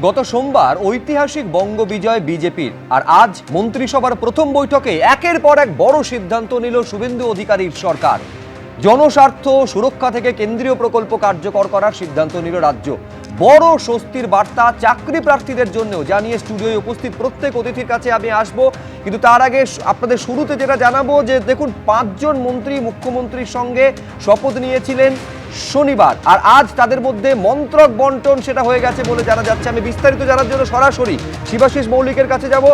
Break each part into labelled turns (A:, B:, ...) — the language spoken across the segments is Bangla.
A: গত সোমবার ঐতিহাসিক বঙ্গবিজয় বিজেপির, আর আজ মন্ত্রিসভার প্রথম বৈঠকে একের পর এক বড় সিদ্ধান্ত নিল শুভেন্দু অধিকারীর সরকার। জনস্বার্থ সুরক্ষা থেকে কেন্দ্রীয় প্রকল্প কার্যকর করার সিদ্ধান্ত নিল রাজ্য। বড় স্বস্তির বার্তা চাকরি প্রার্থীদের জন্যও, জানিয়ে স্টুডিওয়ে উপস্থিত প্রত্যেক অতিথির কাছে আমি আসবো। কিন্তু তার আগে আপনাদের শুরুতে যেটা জানাবো যে দেখুন, 5 জন মন্ত্রী মুখ্যমন্ত্রীর সঙ্গে শপথ নিয়েছিলেন শনিবার, আর আজ তাদের মধ্যে মন্ত্রক বন্টন সেটা হয়ে গেছে বলে জানা যাচ্ছে। আমি বিস্তারিত জানার জন্য সরাসরি শিবাশিস মৌলিকের কাছে যাব,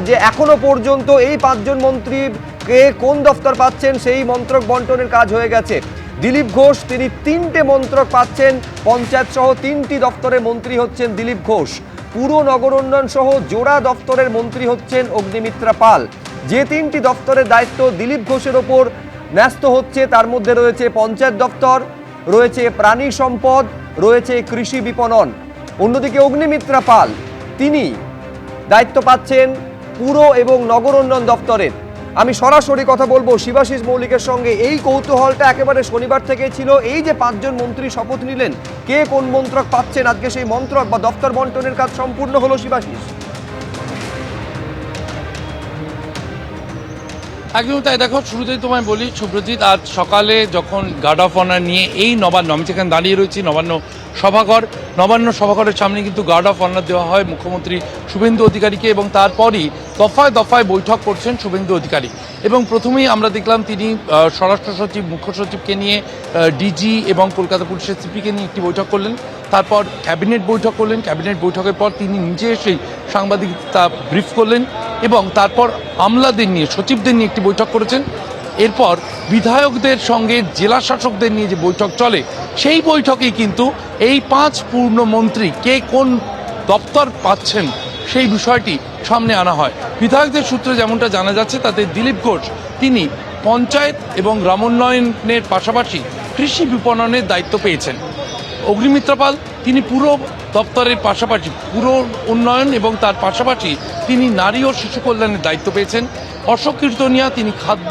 A: যে এখনো পর্যন্ত এই 5 জন মন্ত্রী কে কোন দফতর পাচ্ছেন সেই মন্ত্রক বন্টনের কাজ হয়ে গেছে। দিলীপ ঘোষ, তিনি 3টে মন্ত্রক পাচ্ছেন, পঞ্চায়েত সহ 3টি দফতরের মন্ত্রী হচ্ছেন দিলীপ ঘোষ। পুর নগর উন্নয়ন সহ জোড়া দফতরের মন্ত্রী হচ্ছেন অগ্নিমিত্রা পাল। যে 3টি দফতরের দায়িত্ব দিলীপ ঘোষের ওপর ন্যস্ত হচ্ছে তার মধ্যে রয়েছে পঞ্চায়েত দফতর, রয়েছে প্রাণী সম্পদ, রয়েছে কৃষি বিপণন। অন্যদিকে অগ্নিমিত্রা পাল, তিনি দায়িত্ব পাচ্ছেন পুর এবং নগর উন্নয়ন দপ্তরের। আমি সরাসরি কথা বলবো শিবাশিস মৌলিকের সঙ্গে। এই কৌতূহলটা একেবারে শনিবার থেকে ছিল, এই যে 5 জন মন্ত্রী শপথ নিলেন, কে কোন মন্ত্রক পাচ্ছেন, আজকে সেই মন্ত্রক বা দপ্তর বন্টনের কাজ সম্পূর্ণ হলো। শিবাশিস,
B: একদম তাই। দেখো, শুরুতেই তোমায় বলি সুব্রজিৎ, আজ সকালে যখন গার্ড অফ অনার নিয়ে এই নবান্ন, আমি যেখানে দাঁড়িয়ে রয়েছি নবান্ন সভাঘরের সামনে কিন্তু গার্ড অফ অনার দেওয়া হয় মুখ্যমন্ত্রী শুভেন্দু অধিকারীকে, এবং তারপরই দফায় দফায় বৈঠক করছেন শুভেন্দু অধিকারী। এবং প্রথমেই আমরা দেখলাম তিনি স্বরাষ্ট্র সচিব, মুখ্য সচিবকে নিয়ে, ডিজি এবং কলকাতা পুলিশের সিপিকে নিয়ে একটি বৈঠক করলেন। তারপর ক্যাবিনেট বৈঠক করলেন। ক্যাবিনেট বৈঠকের পর তিনি নিজে এসেই সাংবাদিকতা ব্রিফ করলেন, এবং তারপর আমলাদের নিয়ে, সচিবদের নিয়ে একটি বৈঠক করেছেন। এরপর বিধায়কদের সঙ্গে জেলা শাসকদের নিয়ে যে বৈঠক চলে, সেই বৈঠকেই কিন্তু এই 5 পূর্ণমন্ত্রী কে কোন দপ্তর পাচ্ছেন সেই বিষয়টি সামনে আনা হয়। বিধায়কদের সূত্রে যেমনটা জানা যাচ্ছে, তাতে দিলীপ ঘোষ তিনি পঞ্চায়েত এবং গ্রামোন্নয়নের পাশাপাশি কৃষি বিপণনের দায়িত্ব পেয়েছেন। অগ্নিমিত্রা পাল, তিনি পুরো দপ্তরের পাশাপাশি পুরো উন্নয়ন এবং তার পাশাপাশি তিনি নারী ও শিশু কল্যাণের দায়িত্ব পেয়েছেন। অশোক কীর্তনিয়া, তিনি খাদ্য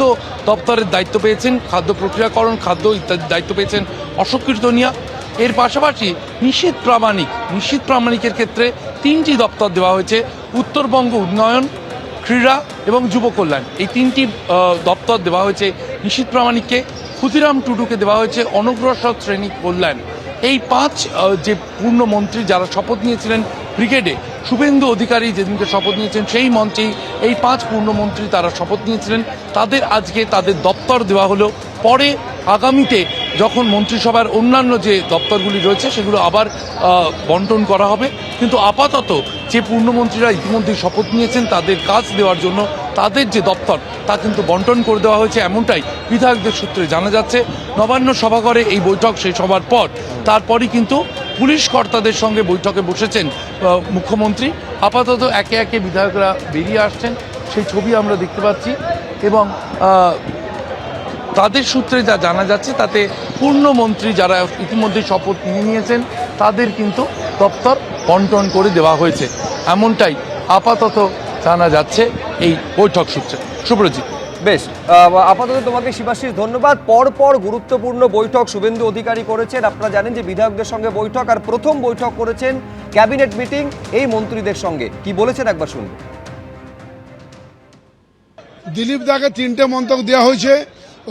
B: দপ্তরের দায়িত্ব পেয়েছেন, খাদ্য প্রক্রিয়াকরণ, খাদ্য ইত্যাদি দায়িত্ব পেয়েছেন অশোক কীর্তনিয়া। এর পাশাপাশি নিশীথ প্রামাণিকের ক্ষেত্রে 3টি দপ্তর দেওয়া হয়েছে, উত্তরবঙ্গ উন্নয়ন, ক্রীড়া এবং যুব কল্যাণ। এই 3টি দপ্তর দেওয়া হয়েছে নিশীথ প্রামাণিককে। ক্ষুদিরাম টুডুকে দেওয়া হয়েছে অনগ্রসর শ্রেণী কল্যাণ। এই 5 যে পূর্ণমন্ত্রী যারা শপথ নিয়েছিলেন ব্রিগেডে, শুভেন্দু অধিকারী যেদিনকে শপথ নিয়েছেন সেই মঞ্চেই এই 5 পূর্ণমন্ত্রী তারা শপথ নিয়েছিলেন। তাদের আজকে তাদের দপ্তর দেওয়া হলো। পরে আগামীতে যখন মন্ত্রিসভার অন্যান্য যে দপ্তরগুলি রয়েছে সেগুলো আবার বন্টন করা হবে। কিন্তু আপাতত যে পূর্ণমন্ত্রীরা ইতিমধ্যেই শপথ নিয়েছেন তাদের কাজ দেওয়ার জন্য তাদের যে দপ্তর তা কিন্তু বন্টন করে দেওয়া হয়েছে, এমনটাই বিধায়কদের সূত্রে জানা যাচ্ছে। নবান্ন সভাঘরে এই বৈঠক শেষ হবার পর তারপরই কিন্তু পুলিশ কর্তাদের সঙ্গে বৈঠকে বসেছেন মুখ্যমন্ত্রী। আপাতত একে একে বিধায়করা বেরিয়ে আসছেন, সেই ছবি আমরা দেখতে পাচ্ছি। এবং তাদের সূত্রে যা জানা যাচ্ছে তাতে পূর্ণমন্ত্রী যারা ইতিমধ্যে শপথ নিয়ে নিয়েছেন তাদের কিন্তু দপ্তর বন্টন করে দেওয়া হয়েছে, এমনটাই আপাতত জানা যাচ্ছে এই বৈঠক সূত্রে। সুব্রজিৎ,
A: বেশ, আপাতত তোমাকে শিবাশিস ধন্যবাদ। পরপর গুরুত্বপূর্ণ বৈঠক শুভেন্দু অধিকারী করেছেন। আপনারা জানেন যে বিধায়কদের সঙ্গে বৈঠক, আর প্রথম বৈঠক করেছেন ক্যাবিনেট মিটিং এই মন্ত্রীদের সঙ্গে। কি বলেছেন একবার শুনবো।
C: দিলীপ দাকে 3টে মন্ত্রক দেওয়া হয়েছে,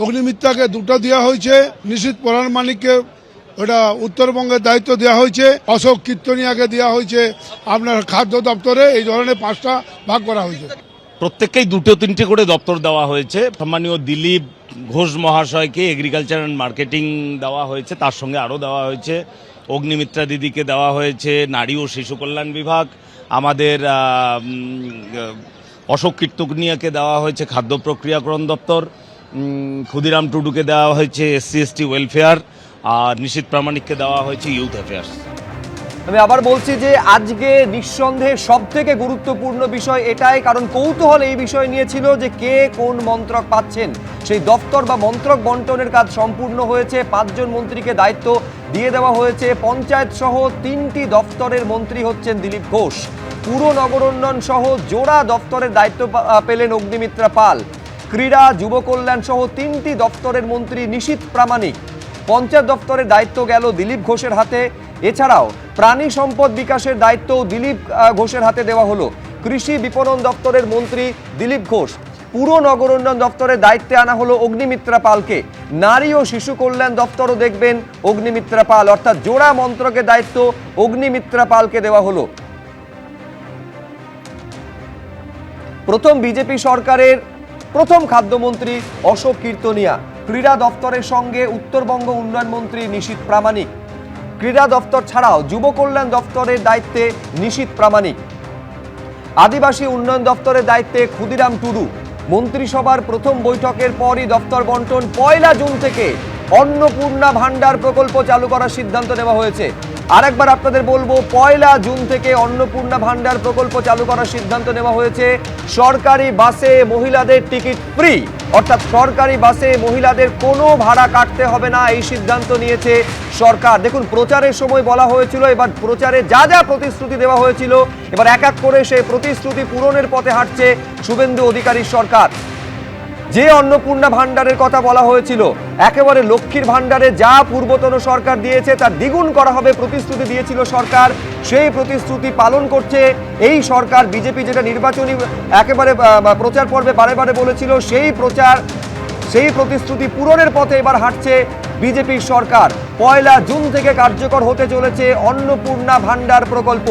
C: অগ্নিমিত্রাকে 2টা দেওয়া হয়েছে, নিশীথ প্রামাণিককে ওটা উত্তরবঙ্গের দায়িত্ব দেওয়া হয়েছে, অশোক কীর্তনিয়াকে দেওয়া হয়েছে আপনার খাদ্য দপ্তরে। এই ধরনের 5টা ভাগ করা হয়েছে।
D: প্রত্যেককেই 2-3টে করে দপ্তর দেওয়া হয়েছে। সম্মানীয় দিলীপ ঘোষ মহাশয়কে এগ্রিকালচার অ্যান্ড মার্কেটিং দেওয়া হয়েছে, তার সঙ্গে আরও দেওয়া হয়েছে অগ্নিমিত্রা দিদিকে দেওয়া হয়েছে নারী ও শিশু কল্যাণ বিভাগ, আমাদের অশোক কীর্তনিয়াকে দেওয়া হয়েছে খাদ্য প্রক্রিয়াকরণ দপ্তর, ক্ষুদিরাম টুডুকে দেওয়া হয়েছে SC/ST ওয়েলফেয়ার, আর নিশীথ প্রামাণিককে দেওয়া হয়েছে ইউথ অ্যাফেয়ার্স।
A: আমি আবার বলছি যে আজকে নিঃসন্দেহে সব থেকে গুরুত্বপূর্ণ বিষয় এটাই, কারণ কৌতূহল এই বিষয় নিয়ে ছিল যে কে কোন মন্ত্রক পাচ্ছেন। সেই দপ্তর বা মন্ত্রক বন্টনের কাজ সম্পূর্ণ হয়েছে। 5 জন মন্ত্রীকে দায়িত্ব দিয়ে দেওয়া হয়েছে। পঞ্চায়েত সহ 3টি দপ্তরের মন্ত্রী হচ্ছেন দিলীপ ঘোষ। পুর নগর উন্নয়ন সহ জোড়া দপ্তরের দায়িত্ব পেলেন অগ্নিমিত্রা পাল। ক্রীড়া, যুব কল্যাণ সহ 3টি দপ্তরের মন্ত্রী নিশীথ প্রামাণিক। পঞ্চায়েত দপ্তরের দায়িত্ব গেল দিলীপ ঘোষের হাতে। এছাড়াও প্রাণী সম্পদ বিকাশের দায়িত্ব দিলীপ ঘোষের হাতে দেওয়া হলো। কৃষি বিপণন দপ্তরের মন্ত্রী দিলীপ ঘোষ, পুর নগর উন্নয়ন দপ্তরের দায়িত্বে আনা হলো অগ্নিমিত্রা পালকে। নারী ও শিশু কল্যাণ দপ্তরও দেখবেন অগ্নিমিত্রা পাল, অর্থাৎ জোড়া মন্ত্রকের দায়িত্ব অগ্নিমিত্রা পালকে দেওয়া হলো। প্রথম বিজেপি সরকারের প্রথম খাদ্যমন্ত্রী অশোক কীর্তনিয়া, ক্রীড়া দপ্তরের সঙ্গে উত্তরবঙ্গ উন্নয়ন মন্ত্রী নিশীথ প্রামাণিক। ক্রীড়া দপ্তর ছাড়াও যুব কল্যাণ দপ্তরের দায়িত্বে নিশীথ প্রামাণিক। আদিবাসী উন্নয়ন দপ্তরের দায়িত্বে ক্ষুদিরাম টুডু। মন্ত্রিসভার প্রথম বৈঠকের পরই দপ্তর বন্টন। 1 জুন থেকে অন্নপূর্ণা ভান্ডার প্রকল্প চালু করার সিদ্ধান্ত নেওয়া হয়েছে। আরেকবার আপনাদের বলবো, 1 জুন থেকে অন্নপূর্ণা ভান্ডার প্রকল্প চালু করার সিদ্ধান্ত নেওয়া হয়েছে। সরকারি বাসে মহিলাদের টিকিট ফ্রি, অর্থাৎ সরকারি বাসে মহিলাদের কোনো ভাড়া কাটতে হবে না, এই সিদ্ধান্ত নিয়েছে সরকার। দেখুন, প্রচারের সময় বলা হয়েছিল, এবার প্রচারে যা যা প্রতিশ্রুতি দেওয়া হয়েছিল এবার এক এক করে সেই প্রতিশ্রুতি পূরণের পথে হাঁটছে শুভেন্দু অধিকারীর সরকার। যে অন্নপূর্ণা ভান্ডারের কথা বলা হয়েছিল, একেবারে লক্ষ্মীর ভান্ডারে যা পূর্বতন সরকার দিয়েছে তার দ্বিগুণ করা হবে প্রতিশ্রুতি দিয়েছিল সরকার, সেই প্রতিশ্রুতি পালন করছে এই সরকার। বিজেপি যেটা নির্বাচনী একেবারে প্রচার পর্বে বারে বারে বলেছিল, সেই প্রতিশ্রুতি পূরণের পথে এবার হাঁটছে বিজেপির সরকার। 1 জুন থেকে কার্যকর হতে চলেছে অন্নপূর্ণা ভান্ডার প্রকল্প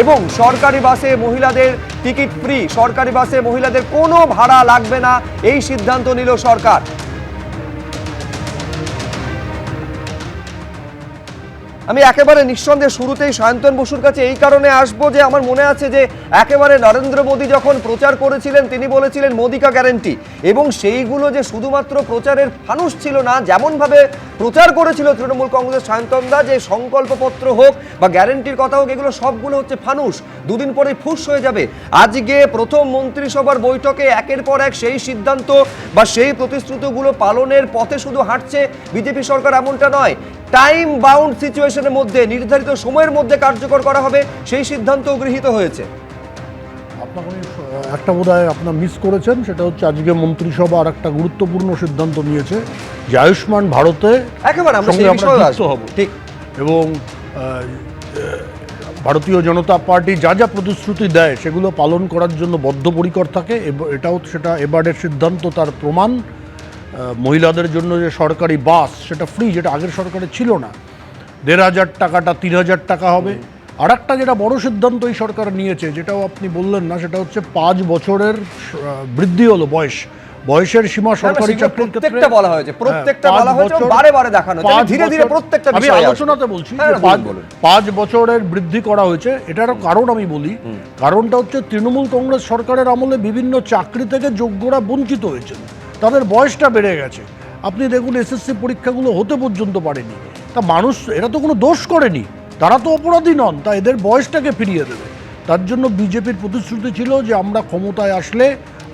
A: এবং সরকারি বাসে মহিলাদের টিকিট ফ্রি, সরকারি বাসে মহিলাদের কোনো ভাড়া লাগবে না, এই সিদ্ধান্ত নিল সরকার। আমি একেবারে নিঃসন্দেহে শুরুতেই সায়ন্তন বসুর কাছে এই কারণে আসবো যে আমার মনে আছে যে একেবারে নরেন্দ্র মোদী যখন প্রচার করেছিলেন তিনি বলেছিলেন মোদি কা গ্যারান্টি, এবং সেইগুলো যে শুধুমাত্র প্রচারের ফানুস ছিল না, যেমনভাবে প্রচার করেছিল তৃণমূল কংগ্রেসের সায়ন্তনদা যে সংকল্পপত্র হোক বা গ্যারান্টির কথা হোক, এগুলো সবগুলো হচ্ছে ফানুস, দুদিন পরে ফুস হয়ে যাবে। আজকে প্রথম মন্ত্রিসভার বৈঠকে একের পর এক সেই সিদ্ধান্ত বা সেই প্রতিশ্রুতিগুলো পালনের পথে শুধু হাঁটছে বিজেপি সরকার, এমনটা নয়। টাইম বাউন্ড সিচুয়েশনের মধ্যে নির্ধারিত সময়ের মধ্যে কার্যকর করা হবে, সেই সিদ্ধান্তও গৃহীত হয়েছে।
E: আপনাকে একটা বোধহয় আপনার মিস করেছেন, সেটা হচ্ছে আজকে মন্ত্রিসভা আর একটা গুরুত্বপূর্ণ সিদ্ধান্ত নিয়েছে যে আয়ুষ্মান ভারতে
A: একেবারে আমরা সেই বিষয়ে আসবো। ঠিক,
E: এবং ভারতীয় জনতা পার্টি যা যা প্রতিশ্রুতি দেয় সেগুলো পালন করার জন্য বদ্ধপরিকর থাকে, এটাও সেটা এবারের সিদ্ধান্ত তার প্রমাণ। মহিলাদের জন্য যে সরকারি বাস সেটা ফ্রি, যেটা আগের সরকারে ছিল না, 1,500 টাকাটা 3,000 টাকা হবে। আর একটা যেটা বড় সিদ্ধান্ত এই সরকার নিয়েছে, যেটাও আপনি বললেন না, সেটা হচ্ছে 5 বছরের বৃদ্ধি হলো বয়সের সীমা সরকারি চাকরির ক্ষেত্রে
A: বলা হয়েছে, প্রত্যেকটা বলা হয়েছে, বারে বারে দেখানো হচ্ছে, ধীরে ধীরে প্রত্যেকটা
E: আমি
A: বিষয়
E: আলোচনাতে বলছি 5 বছরের বৃদ্ধি করা হয়েছে। এটারও কারণ আমি বলি, কারণটা হচ্ছে তৃণমূল কংগ্রেস সরকারের আমলে বিভিন্ন চাকরি থেকে যোগ্যরা বঞ্চিত হয়েছেন, তাদের বয়সটা বেড়ে গেছে। আপনি দেখুন এসএসসি পরীক্ষাগুলো হতে পর্যন্ত পারেনি, তা মানুষ এরা তো কোনো দোষ করেনি, তারা তো অপরাধী নন, তা এদের বয়সটাকে ফিরিয়ে দেবে। তার জন্য বিজেপির প্রতিশ্রুতি ছিল যে আমরা ক্ষমতায় আসলে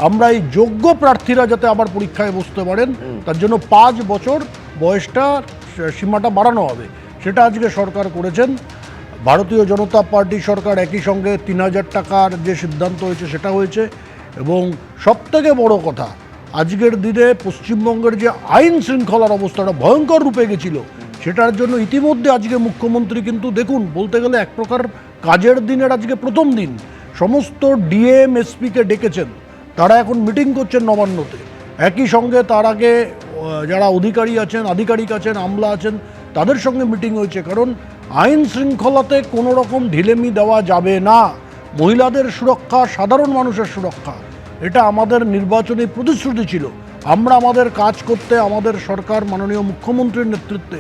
E: আমরা এই যোগ্য প্রার্থীরা যাতে আবার পরীক্ষায় বসতে পারেন, তার জন্য 5 বছর বয়সটা সীমাটা বাড়ানো হবে। সেটা আজকে সরকার করেছেন। ভারতীয় জনতা পার্টি সরকার একই সঙ্গে 3,000 টাকার যে সিদ্ধান্ত হয়েছে সেটা হয়েছে। এবং সবথেকে বড় কথা, আজকের দিনে পশ্চিমবঙ্গের যে আইন শৃঙ্খলার অবস্থাটা ভয়ঙ্কর রূপে গেছিল, সেটার জন্য ইতিমধ্যে আজকে মুখ্যমন্ত্রী কিন্তু দেখুন বলতে গেলে এক প্রকার কাজের দিনের আজকে প্রথম দিন সমস্ত ডিএম এসপিকে ডেকেছেন, তারা এখন মিটিং করছেন নবান্নতে। একই সঙ্গে তার আগে যারা আধিকারিক আছেন, আমলা আছেন, তাদের সঙ্গে মিটিং হয়েছে, কারণ আইন শৃঙ্খলাতে কোনো রকম ঢিলেমি দেওয়া যাবে না। মহিলাদের সুরক্ষা, সাধারণ মানুষের সুরক্ষা, এটা আমাদের নির্বাচনী প্রতিশ্রুতি ছিল। আমরা আমাদের কাজ করতে, আমাদের সরকার মাননীয় মুখ্যমন্ত্রীর নেতৃত্বে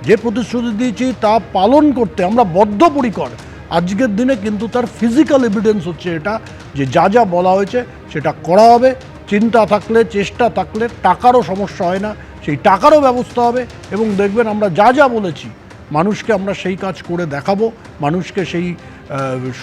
E: যে প্রতিশ্রুতি দিয়েছি তা পালন করতে আমরা বদ্ধপরিকর। আজকের দিনে কিন্তু তার ফিজিক্যাল এভিডেন্স হচ্ছে এটা, যে যা যা বলা হয়েছে সেটা করা হবে। চিন্তা থাকলে, চেষ্টা থাকলে টাকারও সমস্যা হয় না, সেই টাকারও ব্যবস্থা হবে। এবং দেখবেন আমরা যা যা বলেছি মানুষকে আমরা সেই কাজ করে দেখাবো, মানুষকে সেই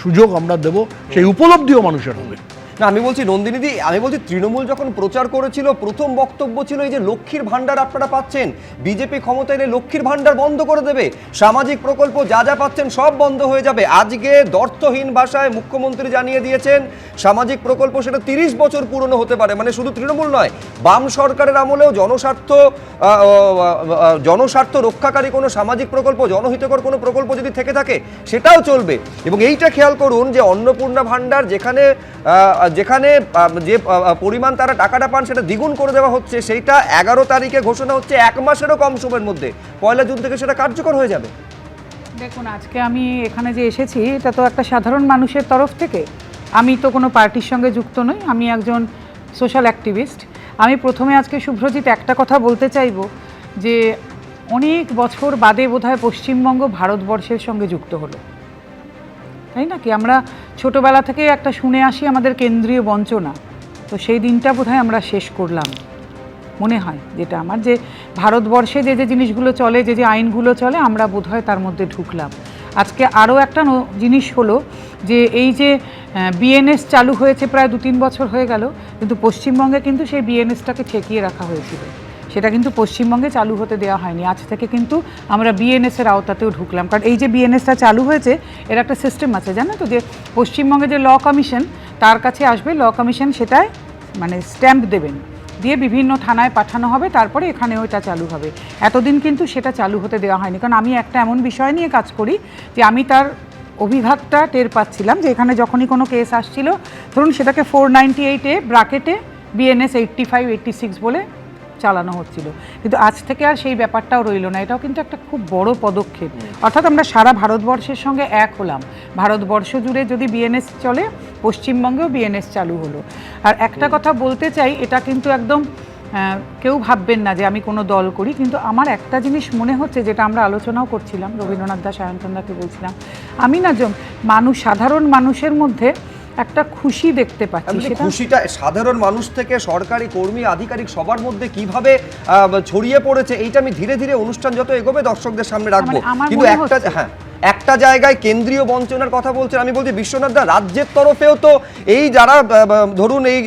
E: সুযোগ আমরা দেব, সেই উপলব্ধিও মানুষের হবে।
A: না, আমি বলছি নন্দিনীদি, আমি বলছি তৃণমূল যখন প্রচার করেছিল প্রথম বক্তব্য ছিল এই যে লক্ষ্মীর ভান্ডার আপনারা পাচ্ছেন, বিজেপি ক্ষমতা এলে লক্ষ্মীর ভান্ডার বন্ধ করে দেবে, সামাজিক প্রকল্প যা যা পাচ্ছেন সব বন্ধ হয়ে যাবে। আজকে দ্ব্যর্থহীন ভাষায় মুখ্যমন্ত্রী জানিয়ে দিয়েছেন সামাজিক প্রকল্প সেটা 30 বছর পুরনো হতে পারে। মানে শুধু তৃণমূল নয়, বাম সরকারের আমলেও জনস্বার্থ রক্ষাকারী কোনো সামাজিক প্রকল্প, জনহিতকর কোনো প্রকল্প যদি থেকে থাকে সেটাও চলবে। এবং এইটা খেয়াল করুন যে অন্নপূর্ণা ভান্ডার যেখানে যে পরিমাণ তারা টাকাটা পান সেটা দ্বিগুণ করে দেওয়া হচ্ছে, সেইটা 11 তারিখে ঘোষণা হচ্ছে, 1 মাসেরও কম সময়ের মধ্যে 1 জুন থেকে সেটা কার্যকর হয়ে যাবে।
F: দেখুন, আজকে আমি এখানে যে এসেছি এটা তো একটা সাধারণ মানুষের তরফ থেকে, আমি তো কোনো পার্টির সঙ্গে যুক্ত নই, আমি একজন সোশ্যাল অ্যাক্টিভিস্ট। আমি প্রথমে আজকে শুভ্রজিৎ একটা কথা বলতে চাইব যে অনেক বছর বাদে বোধহয় পশ্চিমবঙ্গ ভারতবর্ষের সঙ্গে যুক্ত হলো, তাই না কি? আমরা ছোটোবেলা থেকে একটা শুনে আসি আমাদের কেন্দ্রীয় বঞ্চনা, তো সেই দিনটা বোধহয় আমরা শেষ করলাম মনে হয়, যেটা আমার, যে ভারতবর্ষে যে যে জিনিসগুলো চলে, যে যে আইনগুলো চলে, আমরা বোধহয় তার মধ্যে ঢুকলাম। আজকে আরও একটা জিনিস হলো যে এই যে বিএনএস চালু হয়েছে প্রায় 2-3 বছর হয়ে গেল, কিন্তু পশ্চিমবঙ্গে কিন্তু সেই বিএনএসটাকে ঠেকিয়ে রাখা হয়েছিল, সেটা কিন্তু পশ্চিমবঙ্গে চালু হতে দেওয়া হয়নি। আজ থেকে কিন্তু আমরা বিএনএসের আওতাতেও ঢুকলাম, কারণ এই যে বিএনএসটা চালু হয়েছে এর একটা সিস্টেম আছে, জানো তো, যে পশ্চিমবঙ্গে যে ল কমিশন তার কাছে আসবে, ল কমিশন সেটায় মানে স্ট্যাম্প দেবেন, দিয়ে বিভিন্ন থানায় পাঠানো হবে, তারপরে এখানে ওইটা চালু হবে। এতদিন কিন্তু সেটা চালু হতে দেওয়া হয়নি, কারণ আমি একটা এমন বিষয় নিয়ে কাজ করি যে আমি তার অভিঘাতটা টের পাচ্ছিলাম, যে এখানে যখনই কোনো কেস আসছিল, ধরুন সেটাকে 498A ব্র্যাকেটে বিএনএস 85-86 বলে চালানো হচ্ছিল, কিন্তু আজ থেকে আর সেই ব্যাপারটাও রইল না। এটাও কিন্তু একটা খুব বড় পদক্ষেপ, অর্থাৎ আমরা সারা ভারতবর্ষের সঙ্গে এক হলাম। ভারতবর্ষ জুড়ে যদি বিএনএস চলে, পশ্চিমবঙ্গেও বিএনএস চালু হলো। আর একটা কথা বলতে চাই, এটা কিন্তু একদম কেউ ভাববেন না যে আমি কোনো দল করি, কিন্তু আমার একটা জিনিস মনে হচ্ছে, যেটা আমরা আলোচনাও করছিলাম, রবীন্দ্রনাথ দাস, সায়ন্তন দাকে বলছিলাম, আমি না সাধারণ মানুষের মধ্যে একটা খুশি দেখতে পাচ্ছি।
A: খুশিটা সাধারণ মানুষ থেকে সরকারি কর্মী, আধিকারিক সবার মধ্যে কিভাবে ছড়িয়ে পড়েছে, এইটা আমি ধীরে ধীরে অনুষ্ঠান যত এগোবে দর্শকদের সামনে রাখবো। কিন্তু একটা জায়গায় কেন্দ্রীয় বঞ্চনার কথা বলছেন, আমি বলছি বিশ্বনাথ দা, রাজ্যের তরফেও তো এই যারা ধরুন এই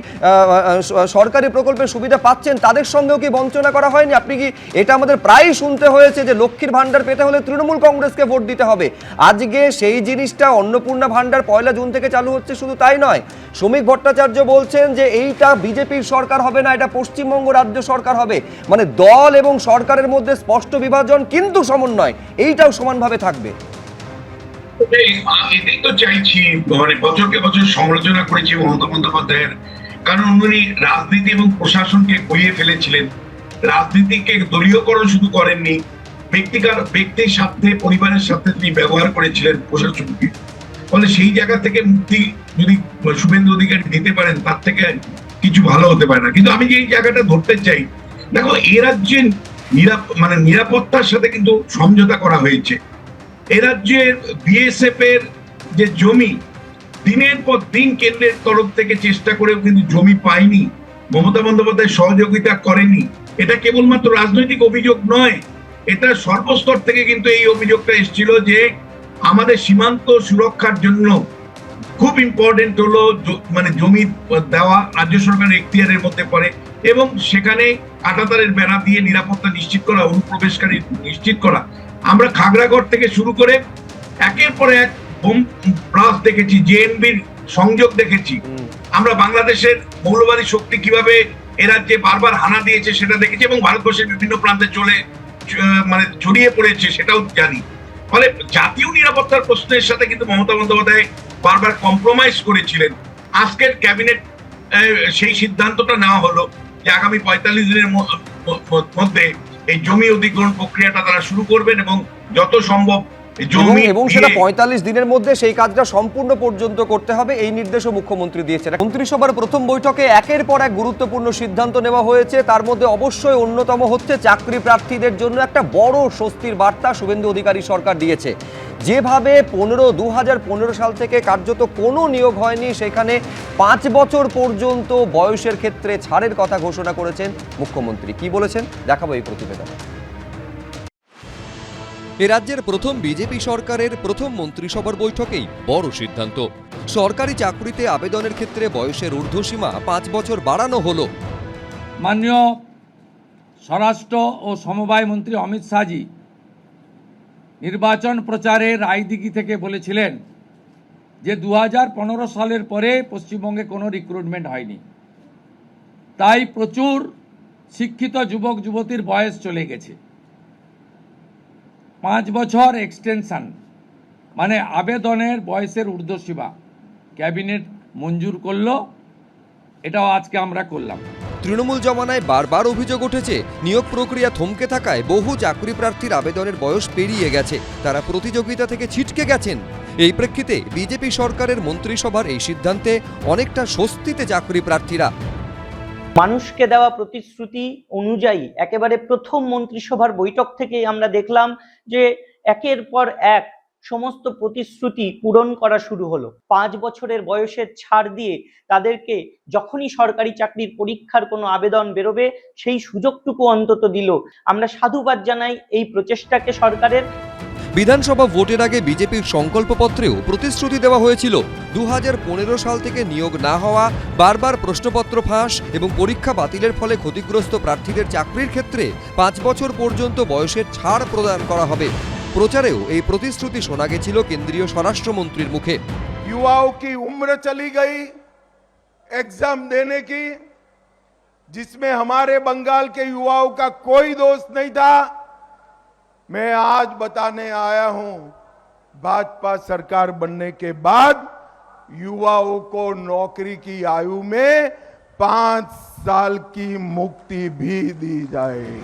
A: সরকারি প্রকল্পের সুবিধা পাচ্ছেন তাদের সঙ্গেও কি বঞ্চনা করা হয়নি? আপনি কি, এটা আমাদের প্রায়ই শুনতে হয়েছে যে লক্ষ্মীর ভান্ডার পেতে হলে তৃণমূল কংগ্রেসকে ভোট দিতে হবে। আজকে সেই জিনিসটা অন্নপূর্ণা ভান্ডার 1 জুন থেকে চালু হচ্ছে, শুধু তাই নয়, শ্রমিক ভট্টাচার্য বলছেন যে এইটা বিজেপির সরকার হবে না, এটা পশ্চিমবঙ্গ রাজ্য সরকার হবে। মানে দল এবং সরকারের মধ্যে স্পষ্ট বিভাজন কিন্তু সমন্বয়, এইটাও সমানভাবে থাকবে।
G: এটাই তো চাইছি, মানে বছরকে বছর সমালোচনা করেছি মমতা বন্দ্যোপাধ্যায়ের, কারণ উনি রাজনীতি এবং প্রশাসনকে গলিয়ে ফেলেছিলেন। রাজনীতিকে দলীয়করণ শুধু করেননি, ব্যক্তির সাথে, পরিবারের সাথে তিনি ব্যবহার করেছিলেন প্রশাসনকে। ফলে সেই জায়গা থেকে মুক্তি যদি শুভেন্দু অধিকারী দিতে পারেন, তার থেকে কিছু ভালো হতে পারে না। কিন্তু আমি যে এই জায়গাটা ধরতে চাই, দেখো, এ রাজ্যে নিরাপত্তার সাথে কিন্তু সমঝোতা করা হয়েছে। এ রাজ্যের বিএসএফ এর যে জমি, দিনের পর দিন কেন্দ্রের তরফ থেকে চেষ্টা করেও কিন্তু জমি পায়নি, মমতা বন্দ্যোপাধ্যায় সহযোগিতা করেনি। এটা কেবলমাত্র রাজনৈতিক অভিযোগ নয়, এটা সর্বস্তর থেকে কিন্তু এই অভিযোগটা এসেছিল যে আমাদের সীমান্ত সুরক্ষার জন্য খুব ইম্পর্টেন্ট হলো মানে জমি দেওয়া, রাজ্য সরকারের এখতিয়ারের মধ্যে পড়ে, এবং সেখানে কাঁটাতারের বেড়া দিয়ে নিরাপত্তা নিশ্চিত করা, অনুপ্রবেশকারী নিশ্চিত করা। আমরা খাগড়াগড় থেকে শুরু করে একের পর এক বোম ব্লাস্ট দেখেছি, জেএনবির সংযোগ দেখেছি, আমরা বাংলাদেশের মৌলবাদী শক্তি কিভাবে এ রাজ্যে বারবার হানা দিয়েছে সেটা দেখেছি, এবং ভারতবর্ষের বিভিন্ন প্রান্তে ছড়িয়ে পড়েছে সেটাও জানি। ফলে জাতীয় নিরাপত্তার প্রশ্নের সাথে কিন্তু মমতা বন্দ্যোপাধ্যায় বারবার কম্প্রোমাইজ করেছিলেন। আজকের ক্যাবিনেট সেই সিদ্ধান্তটা নেওয়া হলো যে আগামী 45 দিনের মধ্যে এই জমি অধিগ্রহণ প্রক্রিয়াটা তারা শুরু করবেন, এবং যত সম্ভব
A: এবং সেটা 45 দিনের মধ্যে সেই কাজটা সম্পূর্ণ পর্যন্ত করতে হবে, এই নির্দেশও মুখ্যমন্ত্রী দিয়েছেন। মন্ত্রিসভার প্রথম বৈঠকে একের পর এক গুরুত্বপূর্ণ সিদ্ধান্ত নেওয়া হয়েছে, তার মধ্যে অবশ্যই অন্যতম হচ্ছে চাকরি প্রার্থীদের জন্য একটা বড় স্বস্তির বার্তা শুভেন্দু অধিকারী সরকার দিয়েছে। যেভাবে 2015 সাল থেকে কার্যত কোনো নিয়োগ হয়নি, সেখানে 5 বছর পর্যন্ত বয়সের ক্ষেত্রে ছাড়ের কথা ঘোষণা করেছেন মুখ্যমন্ত্রী। কি বলেছেন দেখাবো এই প্রতিবেদন।
H: এ রাজ্যের প্রথম বিজেপি সরকারের প্রথম মন্ত্রিসভার বৈঠকেই বড় সিদ্ধান্ত।
A: সরকারি চাকরিতে আবেদনের ক্ষেত্রে বয়সের ঊর্ধ্বসীমা 5 বছর বাড়ানো হলো।
H: মাননীয় স্বরাষ্ট্র ও সমবায় মন্ত্রী অমিত শাহজি নির্বাচন প্রচারে রায়দিঘি থেকে বলেছিলেন যে 2015 সালের পরে পশ্চিমবঙ্গে কোনো রিক্রুটমেন্ট হয়নি, তাই প্রচুর শিক্ষিত যুবক যুবতীর বয়স চলে গেছে। 5 বছর এক্সটেনশন মানে আবেদনের বয়সের ঊর্ধ্বসীমা ক্যাবিনেট মঞ্জুর করলো, এটাও আজকে আমরা করলাম।
A: তৃণমূল জমানায় বারবার অভিযোগ উঠেছে নিয়োগ প্রক্রিয়া থমকে থাকায় বহু চাকরি প্রার্থীর আবেদনের বয়স পেরিয়ে গেছে, তারা প্রতিযোগিতা থেকে ছিটকে গেছেন। এই প্রেক্ষিতে বিজেপি সরকারের মন্ত্রিসভার এই সিদ্ধান্তে অনেকটা স্বস্তিতে চাকরি প্রার্থীরা।
I: মানুষকে দেওয়া প্রতিশ্রুতি অনুযায়ী একেবারে প্রথম মন্ত্রিসভার বৈঠক থেকে আমরা দেখলাম যে একের পর এক সমস্ত প্রতিশ্রুতি পূরণ করা শুরু হলো। 5 বছরের বয়সের ছাড় দিয়ে তাদেরকে যখনই সরকারি চাকরির পরীক্ষার কোনো আবেদন বেরোবে সেই সুযোগটুকু অন্তত দিল। আমরা সাধুবাদ জানাই এই প্রচেষ্টাকে সরকারের।
A: বিধানসভা ভোটের আগে বিজেপির সংকল্পপত্রেও প্রতিশ্রুতি দেওয়া হয়েছিল 2015 সাল থেকে নিয়োগ না হওয়া, বারবার প্রশ্নপত্র ফাঁস এবং পরীক্ষা বাতিলের ফলে ক্ষতিগ্রস্ত প্রার্থীদের চাকরির ক্ষেত্রে 5 বছর পর্যন্ত বয়সের ছাড় প্রদান করা হবে। প্রচারেও এই প্রতিশ্রুতি শোনা গেছিল কেন্দ্রীয় স্বরাষ্ট্রমন্ত্রীর মুখে।
J: युवाओं की उम्र चली गई एग्जाम देने की, जिसमें हमारे बंगाल के युवाओं का कोई दोष नहीं था। मैं आज बताने आया हूं, भाजपा सरकार बनने के बाद युवाओं को नौकरी की आयु में 5 साल की मुक्ति भी दी जाएगी।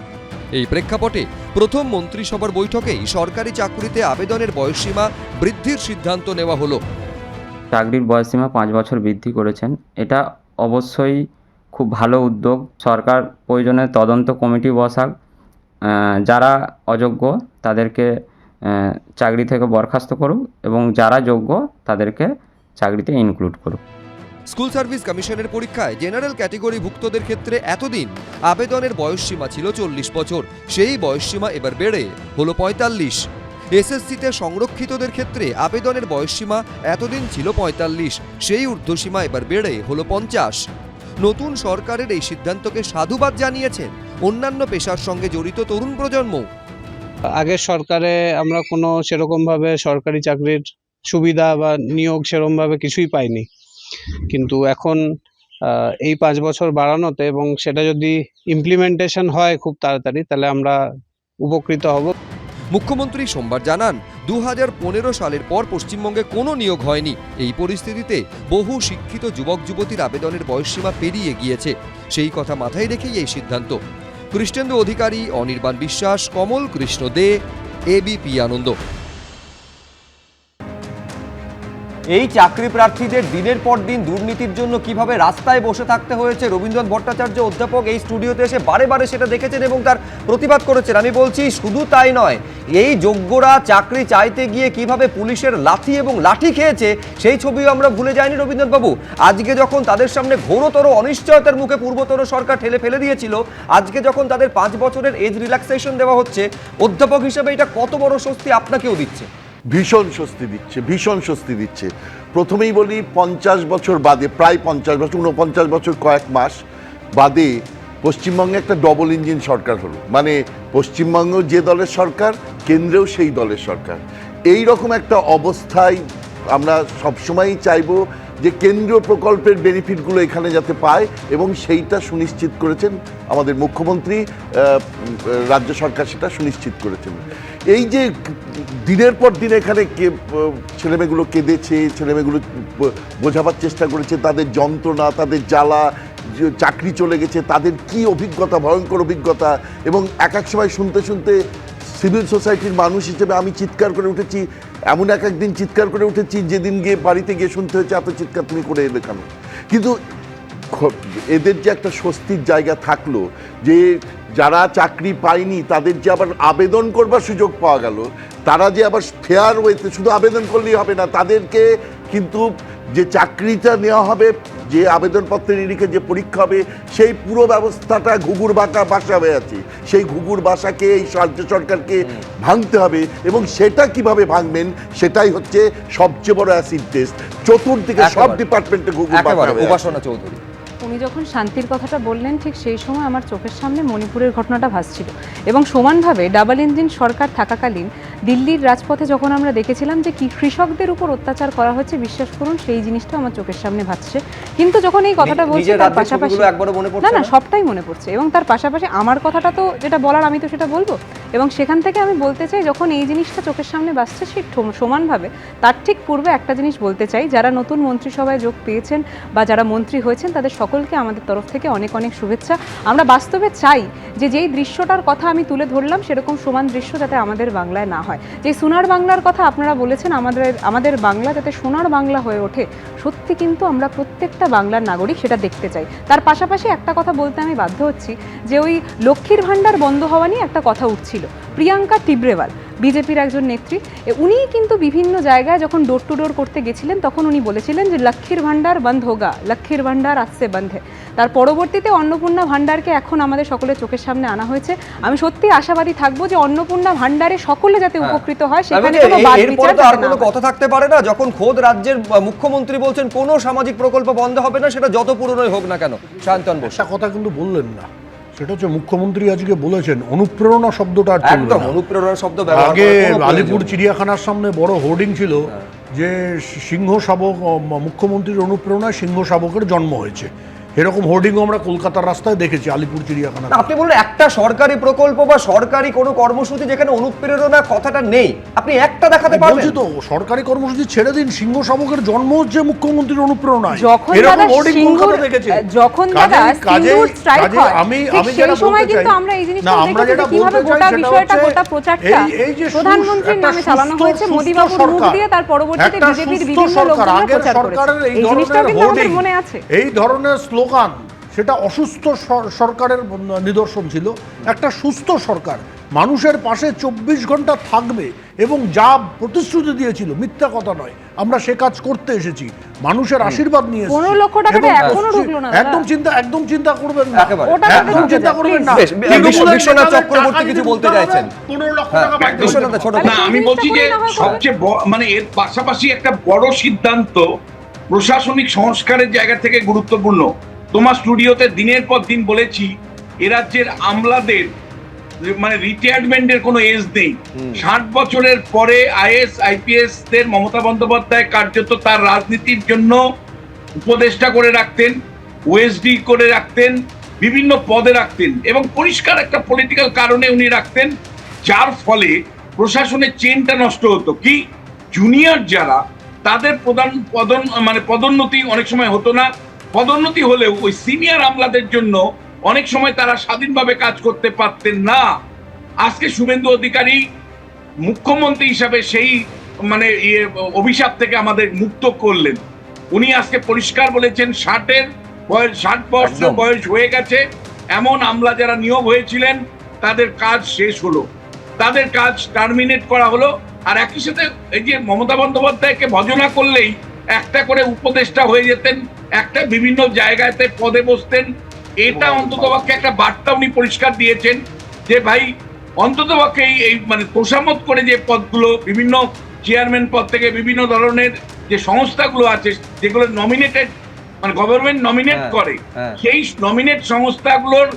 A: এই প্রেক্ষাপটে প্রথম মন্ত্রিসভার বৈঠকেই সরকারি চাকরিতে আবেদনের বয়সসীমা বৃদ্ধির সিদ্ধান্ত নেওয়া হলো।
K: চাকরির বয়সসীমা 5 বছর বৃদ্ধি করেছেন, এটা অবশ্যই খুব ভালো উদ্যোগ। সরকার প্রয়োজনে তদন্ত কমিটি বসাক, যারা অযোগ্য তাদেরকে চাকরি থেকে বরখাস্ত করুক এবং যারা যোগ্য তাদেরকে চাকরিতে ইনক্লুড করুক।
A: স্কুল সার্ভিস কমিশনের পরীক্ষায় জেনারেল ক্যাটেগরিভুক্তদের ক্ষেত্রে এতদিন আবেদনের বয়সসীমা ছিল 40 বছর, সেই বয়সসীমা এবার বেড়ে হলো 45। এসএসসিতে সংরক্ষিতদের ক্ষেত্রে আবেদনের বয়সসীমা এতদিন ছিল 45, সেই ঊর্ধ্বসীমা এবার বেড়ে হলো 50। নতুন সরকারের এই সিদ্ধান্তকে সাধুবাদ জানিয়েছেন অন্যান্য পেশার সঙ্গে জড়িত তরুণ প্রজন্ম।
L: আগের সরকারে আমরা কোনো সেরকমভাবে সরকারি চাকরির সুবিধা বা নিয়োগ সেরকমভাবে কিছুই পাইনি, কিন্তু এখন এই 5 বছর বাড়ানোতে এবং সেটা যদি ইমপ্লিমেন্টেশন হয় খুব তাড়াতাড়ি, তাহলে আমরা উপকৃত হব।
A: মুখ্যমন্ত্রী সোমবার জানান 2015 সালের পর পশ্চিমবঙ্গে কোনো নিয়োগ হয়নি। এই পরিস্থিতিতে বহু শিক্ষিত যুবক যুবতীর আবেদনের বয়সসীমা পেরিয়ে গিয়েছে, সেই কথা মাথায় রেখেই এই সিদ্ধান্ত। কৃষ্ণেন্দু অধিকারী, অনির্বাণ বিশ্বাস, কমল কৃষ্ণ দে, এবিপি আনন্দ। এই চাকরি প্রার্থীদের দিনের পর দিন দুর্নীতির জন্য কিভাবে রাস্তায় বসে থাকতে হয়েছে, রবীন্দ্রনাথ ভট্টাচার্য অধ্যাপক এই স্টুডিওতে এসে বারে বারে সেটা দেখেছেন এবং তার প্রতিবাদ করেছেন। আমি বলছি শুধু তাই নয়, এই যোগ্যরা চাকরি চাইতে গিয়ে কিভাবে পুলিশের লাথি এবং লাঠি খেয়েছে সেই ছবিও আমরা ভুলে যাইনি রবীন্দ্রনাথ বাবু। আজকে যখন তাদের সামনে ঘোরতর অনিশ্চয়তার মুখে পূর্বতন সরকার ঠেলে ফেলে দিয়েছিল, আজকে যখন তাদের 5 বছরের এজ রিল্যাক্সেশন দেওয়া হচ্ছে, অধ্যাপক হিসেবে এটা কত বড় স্বস্তি আপনাকেও দিচ্ছে?
M: ভীষণ স্বস্তি দিচ্ছে, ভীষণ স্বস্তি দিচ্ছে। প্রথমেই বলি 50 বছর বাদে, প্রায় 50 বছর, 49 বছর কয়েক মাস বাদে পশ্চিমবঙ্গে একটা ডবল ইঞ্জিন সরকার হলো। মানে পশ্চিমবঙ্গ যে দলের সরকার, কেন্দ্রেও সেই দলের সরকার। এই রকম একটা অবস্থায় আমরা সবসময়ই চাইবো যে কেন্দ্রীয় প্রকল্পের বেনিফিটগুলো এখানে যাতে পায়, এবং সেইটা সুনিশ্চিত করেছেন আমাদের মুখ্যমন্ত্রী, রাজ্য সরকার সেটা সুনিশ্চিত করেছেন। এই যে দিনের পর দিন এখানে ছেলেমেয়েগুলো কেঁদেছে, ছেলেমেয়েগুলো বোঝাবার চেষ্টা করেছে তাদের যন্ত্রণা, তাদের জ্বালা, চাকরি চলে গেছে, তাদের কি অভিজ্ঞতা, ভয়ঙ্কর অভিজ্ঞতা। এবং এক এক সময় শুনতে শুনতে সিভিল সোসাইটির মানুষ হিসেবে আমি চিৎকার করে উঠেছি, এমন এক একদিন চিৎকার করে উঠেছি যেদিন গিয়ে বাড়িতে গিয়ে শুনতে হয়েছে এত চিৎকার তুমি করে এলে কেন। কিন্তু এদের যে একটা স্বস্তির জায়গা থাকলো, যে যারা চাকরি পায়নি তাদের যে আবার আবেদন করবার সুযোগ পাওয়া গেল, তারা যে আবার ফেয়ার ওয়েতে, শুধু আবেদন করলেই হবে না, তাদেরকে কিন্তু যে চাকরিটা নেওয়া হবে, যে আবেদনপত্রের নিরিখে যে পরীক্ষা হবে, সেই পুরো ব্যবস্থাটা ঘুঘুর বাসা হয়ে আছে। সেই ঘুঘুর বাসাকে এই রাজ্য সরকারকে ভাঙতে হবে, এবং সেটা কিভাবে ভাঙবেন সেটাই হচ্ছে সবচেয়ে বড় অ্যাসিড টেস্ট। চতুর্দিকে সব ডিপার্টমেন্টে ঘুঘুর বাসা হয়ে আছে।
A: উপাসনা চৌধুরী,
N: উনি যখন শান্তির কথাটা বললেন ঠিক সেই সময় আমার চোখের সামনে মণিপুরের ঘটনাটা ভাসছিল, এবং সমানভাবে ডাবল ইঞ্জিন সরকার থাকাকালীন দিল্লির রাজপথে যখন আমরা দেখেছিলাম যে কি কৃষকদের উপর অত্যাচার করা হচ্ছে, বিশ্বাস করুন সেই জিনিসটা আমার চোখের সামনে ভাসছে। কিন্তু যখন এই কথাটা বলছি তার পাশাপাশি না সবটাই মনে পড়ছে, এবং তার পাশাপাশি আমার কথাটা তো যেটা বলার আমি তো সেটা বলবো, এবং সেখান থেকে আমি বলতে চাই যখন এই জিনিসটা চোখের সামনে ভাসছে সেই সমানভাবে তার ঠিক পূর্বে একটা জিনিস বলতে চাই, যারা নতুন মন্ত্রিসভায় যোগ পেয়েছেন বা যারা মন্ত্রী হয়েছেন তাদের সকলকে আমাদের তরফ থেকে অনেক অনেক শুভেচ্ছা। আমরা বাস্তবে চাই যে যেই দৃশ্যটার কথা আমি তুলে ধরলাম সেরকম সমান দৃশ্য যাতে আমাদের বাংলায় না হয়। যে সোনার বাংলার কথা আপনারা বলেছেন, আমাদের বাংলা যাতে সোনার বাংলা হয়ে ওঠে, সত্যি কিন্তু আমরা প্রত্যেকটা বাংলার নাগরিক সেটা দেখতে চাই। তার পাশাপাশি একটা কথা বলতে আমি বাধ্য হচ্ছি যে ওই লক্ষ্মীর ভাণ্ডার বন্ধ হওয়া নিয়ে একটা কথা উঠছিল। প্রিয়াঙ্কা তিব্রেওয়াল বিজেপির একজন নেত্রী, উনিই কিন্তু বিভিন্ন জায়গায় যখন ডোর টু ডোর করতে গেছিলেন তখন উনি বলেছিলেন যে লক্ষ্মীর ভাণ্ডার বন্ধ হোগা, লক্ষ্মীর ভাণ্ডার আসছে বন্ধে। তার পরবর্তীতে অন্নপূর্ণা ভাণ্ডারকে এখন আমাদের সকলের চোখের সামনে আনা হয়েছে। আমি সত্যি আশাবাদী থাকবো যে অন্নপূর্ণা ভাণ্ডারে সকলে যাতে উপকৃত হয়, সেখানে কোনো বাদ বিচার
A: আর কোনো কথা থাকতে পারে না। যখন খোদ রাজ্যের মুখ্যমন্ত্রী বলছেন কোনো সামাজিক প্রকল্প বন্ধ হবে না, সেটা যত পুরনোই হোক না কেন। সায়ন্তন বসু
E: একটা কথা কিন্তু বললেন না, সেটা হচ্ছে মুখ্যমন্ত্রী আজকে বলেছেন অনুপ্রেরণা শব্দটা আর চলবে না।
A: অনুপ্রেরণা শব্দ ব্যবহার
E: আগে আলিপুর চিড়িয়াখানার সামনে বড় হোর্ডিং ছিল যে সিংহ শাবক, মুখ্যমন্ত্রীর অনুপ্রেরণায় সিংহ শাবকের জন্ম হয়েছে, এরকম হোর্ডিংও আমরা কলকাতার রাস্তায় দেখেছি আলিপুর চিড়িয়াখানা।
A: আপনি বলুন একটা সরকারি প্রকল্প বা সরকারি কোনো কর্মসূচি যেখানে অনুপ্রেরণা কথাটা নেই, আপনি একটা দেখাতে পারবেন?
E: বলছি তো সরকারি কর্মসূচি ছেড়ে দিন, সিংহ শাবকের জন্ম হচ্ছে মুখ্যমন্ত্রীর অনুপ্রেরণায়।
N: যখন দাদা সিঙ্গুর স্ট্রাইক হয় আমি যেটা সময় কিন্তু আমরা এই জিনিসটা দেখেছি কিভাবে গোটা বিষয়টা গোটা প্রচারটা প্রধানমন্ত্রীর নামে চালানো হয়েছে, মোদি বাবুর মুখ দিয়ে, তার পরবর্তীতে বিজেপির বিভিন্ন লোকজন প্রচার করেছে। এই জিনিসটা কিন্তু আমাদের মনে আছে।
E: এই ধরনের স্লোগান সেটা অসুস্থ সরকারের নিদর্শন ছিল। একটা সুস্থ সরকার মানুষের পাশে 24 ঘন্টা থাকবে এবং যা প্রতিশ্রুতি দিয়েছিল মিথ্যা কথা নয়, আমরা সে কাজ করতে এসেছি, মানুষের আশীর্বাদ নিয়ে
N: 15 লক্ষ টাকা এখনো ঢুকলো না।
E: একদম চিন্তা করবেন না, একদম চিন্তা করবেন না।
A: বিশ্বনাথ চক্রবর্তী কিছু বলতে চাইছেন?
E: 15 লক্ষ টাকা
G: না, আমি বলছি যে সবচেয়ে মানে এর পাশাপাশি একটা বড় সিদ্ধান্ত প্রশাসনিক সংস্কারের জায়গা থেকে গুরুত্বপূর্ণ। তোমার স্টুডিওতে দিনের পর দিন বলেছি এ রাজ্যের আমলাদের মানে রিটায়ারমেন্টের কোনো এজ নেই। 60 বছরের পরে আইএস আইপিএস দের মমতা বন্দ্যোপাধ্যায় কার্যত তার রাজনীতির জন্য উপদেষ্টা করে রাখতেন, ওএসডি করে রাখতেন, বিভিন্ন পদে রাখতেন, এবং পরিষ্কার একটা পলিটিক্যাল কারণে উনি রাখতেন, যার ফলে প্রশাসনের চেনটা নষ্ট হতো। কি জুনিয়র যারা তাদের পদোন্নতি অনেক সময় হতো না, পদোন্নতি হলেও ওই সিনিয়র আমলাদের জন্য অনেক সময় তারা স্বাধীনভাবে কাজ করতে পারতেন না। আজকে শুভেন্দু অধিকারী মুখ্যমন্ত্রী হিসাবে সেই মানে অভিশাপ থেকে আমাদের মুক্ত করলেন। উনি আজকে পরিষ্কার বলেছেন 60 বছর বয়স হয়ে গেছে এমন আমলা যারা নিয়োগ হয়েছিলেন তাদের কাজ শেষ হলো, তাদের কাজ টার্মিনেট করা হলো। আর একই সাথে এই যে মমতা বন্দ্যোপাধ্যায়কে ভজনা করলেই একটা করে উপদেষ্টা হয়ে যেতেন, একটা বিভিন্ন জায়গাতে পদে বসতেন। এটা অন্ততপক্ষে একটা বার্তা উনি পরিষ্কার দিয়েছেন যে ভাই অন্ততপক্ষে এই মানে তোষামত করে যে পদগুলো বিভিন্ন চেয়ারম্যান পদ থেকে বিভিন্ন ধরনের যে সংস্থাগুলো আছে যেগুলো নমিনেটেড মানে গভর্নমেন্ট নমিনেট করে, সেই নমিনেট সংস্থাগুলোর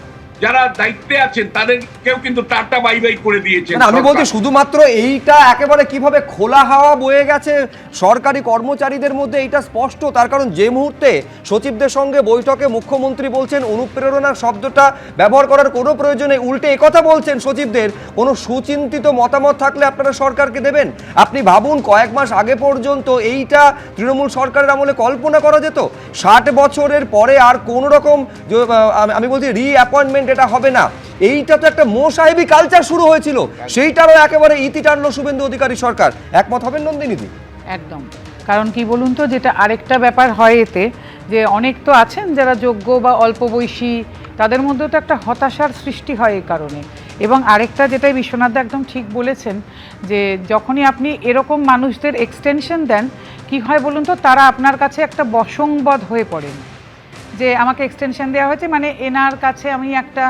G: যারা দায়িত্বে আছেন তাদেরকেও কিন্তু টাটা বাই বাই করে দিয়েছেন।
A: আমি বলছি শুধুমাত্র এইটা একেবারে কিভাবে খোলা হাওয়া বয়ে গেছে সরকারি কর্মচারীদের মধ্যে এইটা স্পষ্ট। তার কারণ যে মুহূর্তে সচিবদের সঙ্গে বৈঠকে মুখ্যমন্ত্রী বলছেন অনুপ্রেরণার শব্দটা ব্যবহার করার কোনো প্রয়োজন নেই, উল্টে একথা বলছেন সচিবদের কোনো সুচিন্তিত মতামত থাকলে আপনারা সরকারকে দেবেন। আপনি ভাবুন কয়েক মাস আগে পর্যন্ত এইটা তৃণমূল সরকারের আমলে কল্পনা করা যেত। 60 বছরের পরে আর কোনো রকম আমি বলছি রিঅ্যাপয়েন্টমেন্ট এটা হবে না, এইটা তো একটা মোসাহেবি কালচার শুরু হয়েছিল, সেইটারও একেবারে ইতি টানলো শুভেন্দু অধিকারী সরকার। একমত হবেন নন্দিনীদি?
F: একদম। কারণ কি বলুন তো, যেটা আরেকটা ব্যাপার হয় এতে যে অনেক তো আছেন যারা যোগ্য বা অল্প বয়সী, তাদের মধ্যেও তো একটা হতাশার সৃষ্টি হয় এই কারণে। এবং আরেকটা যেটাই বিশ্বনাথদা একদম ঠিক বলেছেন যে যখনই আপনি এরকম মানুষদের এক্সটেনশন দেন, কি হয় বলুন তো, তারা আপনার কাছে একটা বশংবদ হয়ে পড়েন যে আমাকে এক্সটেনশন দেওয়া হয়েছে, মানে এনার কাছে আমি একটা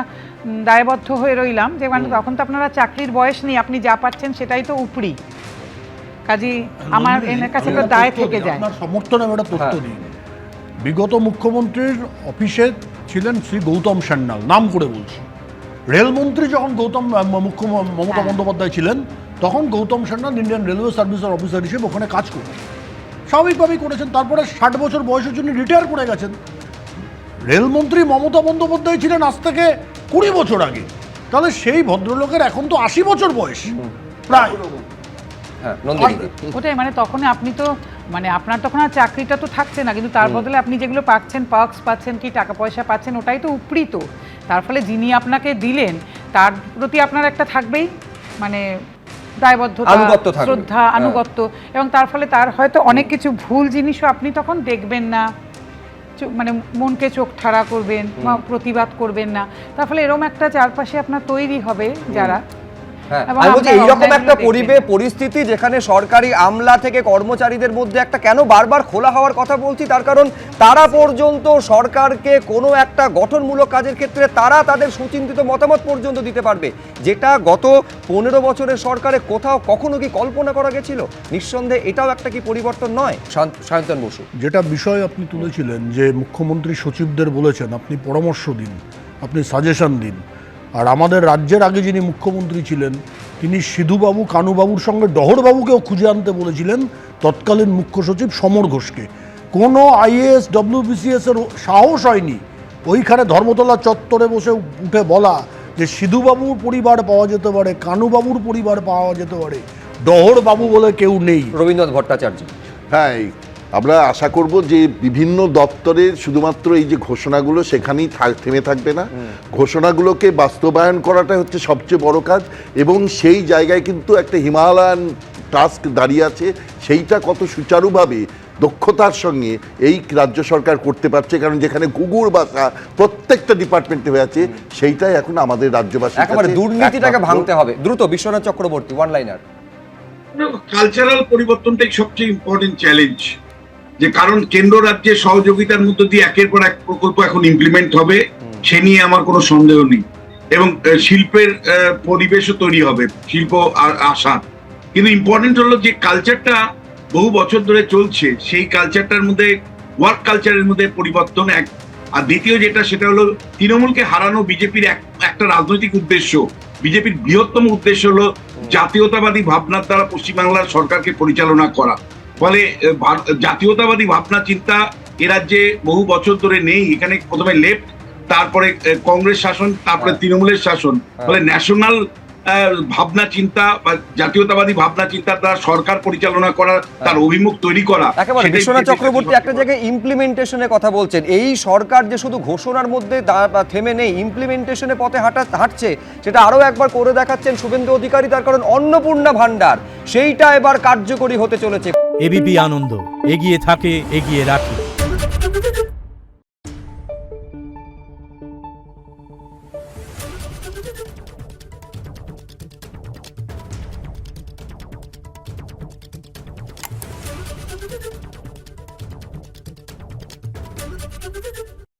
F: দায়বদ্ধ হয়ে রইলাম যে মানে তখন তো আপনারা চাকরির বয়স নেই, আপনি যা পাচ্ছেন সেটাই তো উপরি, কাজী আমার এনার কাছে একটা দায় থেকে যায়।
E: আপনার সমর্থনে আমি একটা তথ্য দিই। বিগত মুখ্যমন্ত্রীর অফিসে ছিলেন শ্রী গৌতম সান্যাল, নাম করে বলছি। রেলমন্ত্রী যখন মমতা বন্দ্যোপাধ্যায় ছিলেন, তখন গৌতম সান্যাল ইন্ডিয়ান রেলওয়ে সার্ভিসের অফিসার হিসেবে ওখানে কাজ করতেন, স্বাভাবিকভাবেই করেছেন। তারপরে 60 বছর বয়সের জন্য রিটায়ার করে গেছেন। রেলমন্ত্রী মমতা বন্দ্যোপাধ্যায় ছিলেন আজ থেকে 20 বছর আগে। তাহলে সেই ভদ্রলোকের এখন তো 80 বছর বয়স প্রায়।
F: ওটাই, মানে তখন আপনি তো মানে আপনার তখন আর চাকরিটা তো থাকছে না, কিন্তু তার বদলে আপনি যেগুলো পাচ্ছেন, পার্কস পাচ্ছেন, কি টাকা পয়সা পাচ্ছেন, ওটাই তো উপরি। তো তার ফলে যিনি আপনাকে দিলেন তার প্রতি আপনার একটা থাকবেই মানে দায়বদ্ধতা, শ্রদ্ধা, আনুগত্য, এবং তার ফলে তার হয়তো অনেক কিছু ভুল জিনিসও আপনি তখন দেখবেন না, মানে মনকে চোখ ঠাড়া করবেন বা প্রতিবাদ করবেন না। তার ফলে এরকম একটা চারপাশে আপনার তৈরি হবে যারা
A: এইরকম একটা পরিস্থিতি যেখানে সরকারি আমলা থেকে কর্মচারীদের মধ্যে একটা কেন বারবার খোলা হওয়ার কথা বলছি, তার কারণ তারা পর্যন্ত সরকারকে কোনো একটা গঠনমূলক কাজের ক্ষেত্রে তারা তাদের সুচিন্তিত মতামত পর্যন্ত দিতে পারবে, যেটা গত 15 বছরের সরকারে কোথাও কখনো কি কল্পনা করা গেছিল? নিঃসন্দেহে এটাও একটা কি পরিবর্তন নয়? সায়ন্তন বসু,
E: যেটা বিষয় আপনি তুলেছিলেন যে মুখ্যমন্ত্রী সচিবদের বলেছেন আপনি পরামর্শ দিন, আপনি সাজেশন দিন। আর আমাদের রাজ্যের আগে যিনি মুখ্যমন্ত্রী ছিলেন তিনি সিধুবাবু, কানুবাবুর সঙ্গে ডহরবাবুকেও খুঁজে আনতে বলেছিলেন তৎকালীন মুখ্য সচিব সমর ঘোষকে। কোনো আইএএস ডব্লিউবিসিএস এর সাহস হয়নি ওইখানে ধর্মতলা চত্বরে বসে উঠে বলা যে সিধুবাবুর পরিবার পাওয়া যেতে পারে, কানুবাবুর পরিবার পাওয়া যেতে পারে, ডহরবাবু বলে কেউ নেই।
A: রবীন্দ্রনাথ ভট্টাচার্য,
M: হ্যাঁ, আমরা আশা করব যে বিভিন্ন দপ্তরের শুধুমাত্র এই যে ঘোষণাগুলো সেখানেই থেমে থাকবে না, ঘোষণাগুলোকে বাস্তবায়ন করাটা হচ্ছে সবচেয়ে বড় কাজ। এবং সেই জায়গায় কিন্তু একটা হিমালয়ান টাস্ক দাঁড়িয়ে আছে, সেইটা কত সুচারুভাবে দক্ষতার সঙ্গে এই রাজ্য সরকার করতে পারছে, কারণ যেখানে গুগুর বাসা প্রত্যেকটা ডিপার্টমেন্টে হয়ে আছে, সেইটাই এখন আমাদের রাজ্যবাসী
A: একেবারে দুর্নীতিটাকে ভাঙতে হবে। দ্রুত Biswanath Chakraborty, one liner.
G: Cultural পরিবর্তনটাই সবচেয়ে ইম্পর্টেন্ট চ্যালেঞ্জ, যে কারণ কেন্দ্র রাজ্যের সহযোগিতার মধ্যে দিয়ে একের পর এক প্রকল্প এখন ইমপ্লিমেন্ট হবে, সে নিয়ে আমার কোনো সন্দেহ নেই। এবং শিল্পের পরিবেশও তৈরি হবে, শিল্প আসার। কিন্তু ইম্পর্টেন্ট হলো যে কালচারটা বহু বছর ধরে চলছে, সেই কালচারটার মধ্যে ওয়ার্ক কালচারের মধ্যে পরিবর্তন এক। আর দ্বিতীয় যেটা, সেটা হলো তৃণমূলকে হারানো বিজেপির একটা রাজনৈতিক উদ্দেশ্য। বিজেপির বৃহত্তম উদ্দেশ্য হলো জাতীয়তাবাদী ভাবনার দ্বারা পশ্চিমবাংলার সরকারকে পরিচালনা করা। ফলে জাতীয়তাবাদী ভাবনা চিন্তা এ রাজ্যে বহু বছর ধরে নেই। এখানে প্রথমে লেফট, তারপরে কংগ্রেস শাসন, তারপরে তৃণমূলের শাসন। ফলে ন্যাশনাল ভাবনা চিন্তা বা জাতীয়তাবাদী ভাবনা চিন্তার দ্বারা সরকার পরিচালনা করা, তার অভিমুখ তৈরি করা।
A: একেবারে বিশ্বনাথ চক্রবর্তী একটা জায়গায় ইমপ্লিমেন্টেশনের কথা বলছেন। এই সরকার যে শুধু ঘোষণার মধ্যে থেমে নেই, ইমপ্লিমেন্টেশনের পথে হাঁটছে, সেটা আরো একবার করে দেখাচ্ছেন শুভেন্দু অধিকারী। তার কারণ অন্নপূর্ণা ভান্ডার সেইটা এবার কার্যকরী হতে চলেছে।
O: এবিপি আনন্দ, এগিয়ে থাকে, এগিয়ে রাখে।